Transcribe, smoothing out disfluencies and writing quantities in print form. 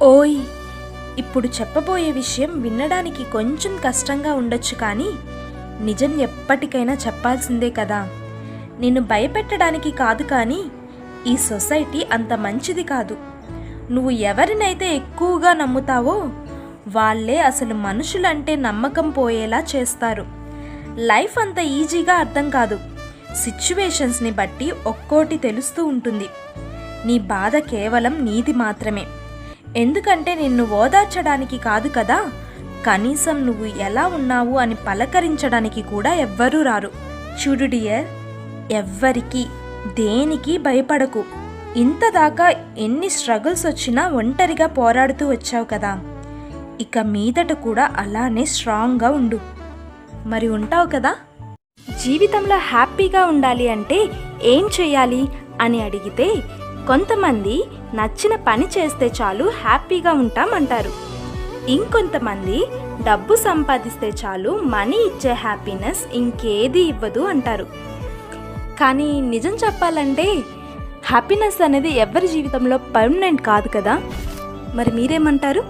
ఓయ్! ఇప్పుడు చెప్పబోయే విషయం వినడానికి కొంచెం కష్టంగా ఉండొచ్చు కానీ నిజం ఎప్పటికైనా చెప్పాల్సిందే కదా. నిన్ను భయపెట్టడానికి కాదు కానీ ఈ సొసైటీ అంత మంచిది కాదు. నువ్వు ఎవరినైతే ఎక్కువగా నమ్ముతావో వాళ్ళే అసలు మనుషులంటే నమ్మకం పోయేలా చేస్తారు. లైఫ్ అంత ఈజీగా అర్థం కాదు. సిచ్యువేషన్స్ని బట్టి ఒక్కోటి తెలుస్తూ ఉంటుంది. నీ బాధ కేవలం నీది మాత్రమే. ఎందుకంటే నిన్ను ఓదార్చడానికి కాదు కదా, కనీసం నువ్వు ఎలా ఉన్నావు అని పలకరించడానికి కూడా ఎవ్వరూ రారు. చూడు డియర్, ఎవ్వరికి దేనికి భయపడకు. ఇంతదాకా ఎన్ని స్ట్రగుల్స్ వచ్చినా ఒంటరిగా పోరాడుతూ వచ్చావు కదా, ఇక మీదట కూడా అలానే స్ట్రాంగ్గా ఉండు. మరి ఉంటావు కదా? జీవితంలో హ్యాపీగా ఉండాలి అంటే ఏం చేయాలి అని అడిగితే కొంతమంది నచ్చిన పని చేస్తే చాలు హ్యాపీగా ఉంటామంటారు. ఇంకొంతమంది డబ్బు సంపాదిస్తే చాలు మనీ ఇచ్చే హ్యాపీనెస్ ఇంకేది ఇవ్వదు అంటారు. కానీ నిజం చెప్పాలంటే హ్యాపీనెస్ అనేది ఎవరి జీవితంలో పర్మనెంట్ కాదు కదా. మరి మీరేమంటారు?